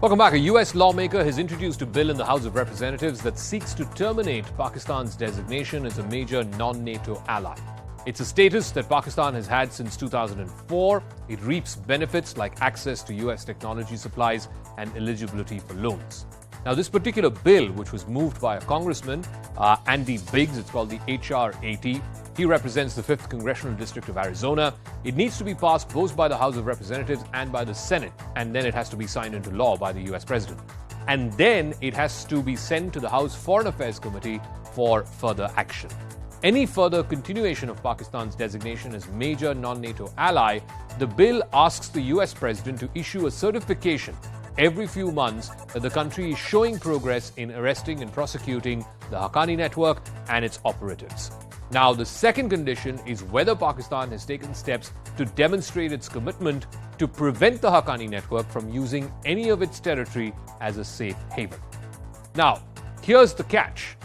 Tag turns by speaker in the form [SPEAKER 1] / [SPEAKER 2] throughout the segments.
[SPEAKER 1] Welcome back. A US lawmaker has introduced a bill in the House of Representatives that seeks to terminate Pakistan's designation as a major non-NATO ally. It's a status that Pakistan has had since 2004. It reaps benefits like access to US technology supplies and eligibility for loans. Now, this particular bill, which was moved by a congressman, Andy Biggs, it's called the HR 80. He represents the 5th Congressional District of Arizona. It needs to be passed both by the House of Representatives and by the Senate, and then it has to be signed into law by the US President. And then it has to be sent to the House Foreign Affairs Committee for further action. Any further continuation of Pakistan's designation as major non-NATO ally, the bill asks the US President to issue a certification every few months that the country is showing progress in arresting and prosecuting the Haqqani network and its operatives. Now, the second condition is whether Pakistan has taken steps to demonstrate its commitment to prevent the Haqqani network from using any of its territory as a safe haven. Now, here's the catch.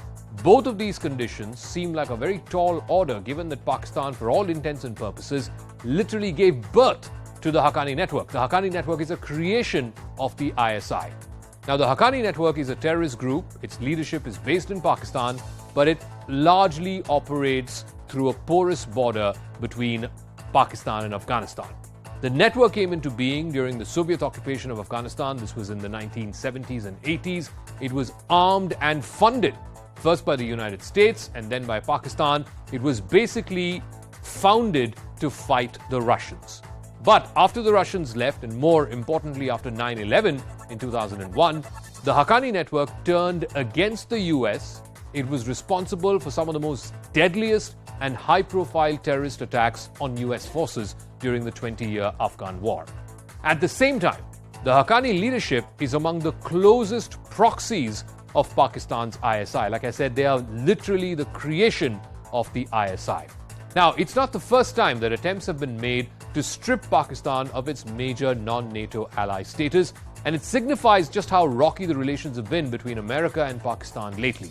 [SPEAKER 1] Both of these conditions seem like a very tall order, given that Pakistan, for all intents and purposes, literally gave birth to the Haqqani network. The Haqqani network is a creation of the ISI. Now, the Haqqani network is a terrorist group. Its leadership is based in Pakistan, but it largely operates through a porous border between Pakistan and Afghanistan. The network came into being during the Soviet occupation of Afghanistan. This was in the 1970s and 80s. It was armed and funded, first by the United States and then by Pakistan. It was basically founded to fight the Russians. But after the Russians left, and more importantly after 9/11 in 2001, the Haqqani network turned against the US. It was responsible for some of the most deadliest and high-profile terrorist attacks on US forces during the 20-year Afghan war. At the same time, the Haqqani leadership is among the closest proxies of Pakistan's ISI. Like I said, they are literally the creation of the ISI. Now, it's not the first time that attempts have been made to strip Pakistan of its major non-NATO ally status, and it signifies just how rocky the relations have been between America and Pakistan lately.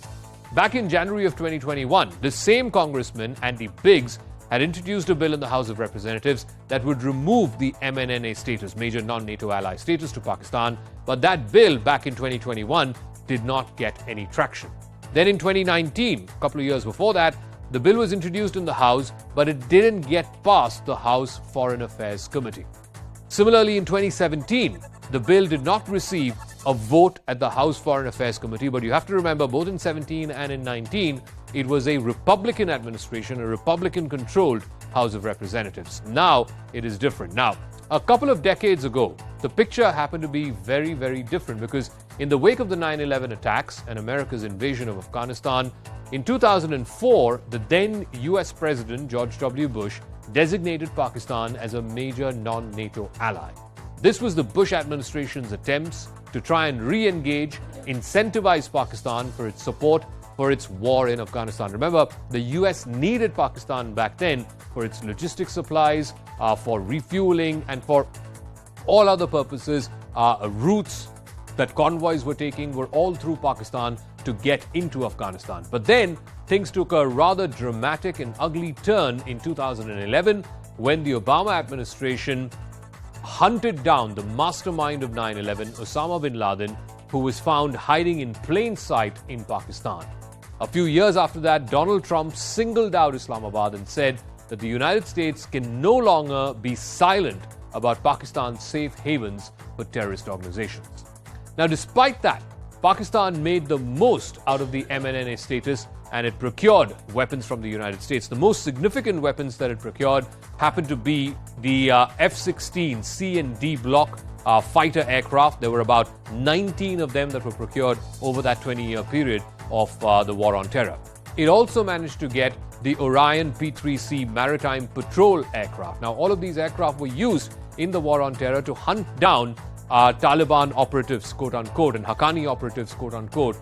[SPEAKER 1] Back in January of 2021, the same congressman, Andy Biggs, had introduced a bill in the House of Representatives that would remove the MNNA status, major non-NATO ally status, to Pakistan, but that bill back in 2021 did not get any traction. Then in 2019, a couple of years before that, the bill was introduced in the House, but it didn't get past the House Foreign Affairs Committee. Similarly, in 2017, the bill did not receive a vote at the House Foreign Affairs Committee, but you have to remember, both in 17 and in 19, it was a Republican administration, a Republican-controlled House of Representatives. Now, it is different. Now, a couple of decades ago, the picture happened to be very, very different, because in the wake of the 9/11 attacks and America's invasion of Afghanistan, in 2004, the then US President George W. Bush designated Pakistan as a major non-NATO ally. This was the Bush administration's attempts to try and re-engage, incentivize Pakistan for its support for its war in Afghanistan. Remember, the US needed Pakistan back then for its logistic supplies, for refueling, and for all other purposes. Routes that convoys were taking were all through Pakistan to get into Afghanistan. But then things took a rather dramatic and ugly turn in 2011 when the Obama administration hunted down the mastermind of 9/11, Osama bin Laden, who was found hiding in plain sight in Pakistan. A few years after that, Donald Trump singled out Islamabad and said that the United States can no longer be silent about Pakistan's safe havens for terrorist organizations. Now, despite that, Pakistan made the most out of the MNNA status, and it procured weapons from the United States. The most significant weapons that it procured happened to be the F-16 C and D block fighter aircraft. There were about 19 of them that were procured over that 20-year period of the war on terror. It also managed to get the Orion P-3C maritime patrol aircraft. Now, all of these aircraft were used in the war on terror to hunt down Taliban operatives, quote-unquote, and Haqqani operatives, quote-unquote,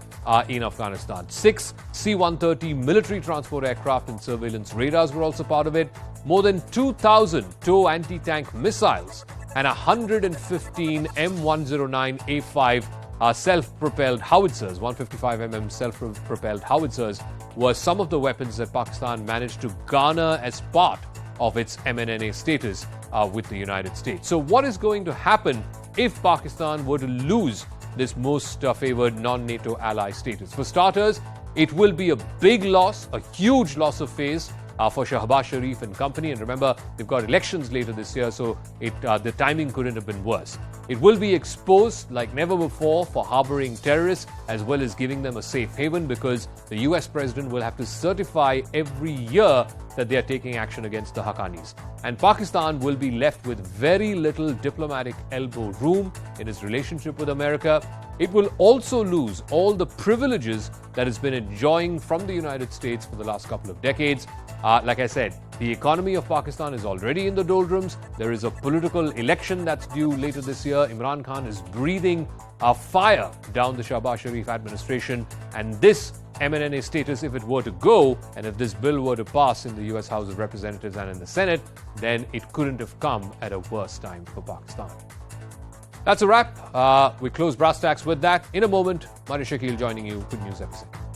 [SPEAKER 1] in Afghanistan. 6 C-130 military transport aircraft and surveillance radars were also part of it. More than 2,000 TOW anti-tank missiles and 115 M109A5 self-propelled howitzers, 155mm self-propelled howitzers, were some of the weapons that Pakistan managed to garner as part of its MNNA status with the United States. So what is going to happen if Pakistan were to lose this most favored non-NATO ally status. For starters, it will be a big loss, a huge loss of face for Shahbaz Sharif and company. And remember, they've got elections later this year, so the timing couldn't have been worse. It will be exposed like never before for harboring terrorists, as well as giving them a safe haven, because the US president will have to certify every year that they are taking action against the Haqqanis. And Pakistan will be left with very little diplomatic elbow room in its relationship with America. It will also lose all the privileges that it's been enjoying from the United States for the last couple of decades. Like I said, the economy of Pakistan is already in the doldrums. There is a political election that's due later this year. Imran Khan is breathing fire down the Shahbaz Sharif administration. And this MNNA status, if it were to go, and if this bill were to pass in the US House of Representatives and in the Senate, then it couldn't have come at a worse time for Pakistan. That's a wrap. We close Brass Tacks with that. In a moment, Mari Shakil joining you with News18.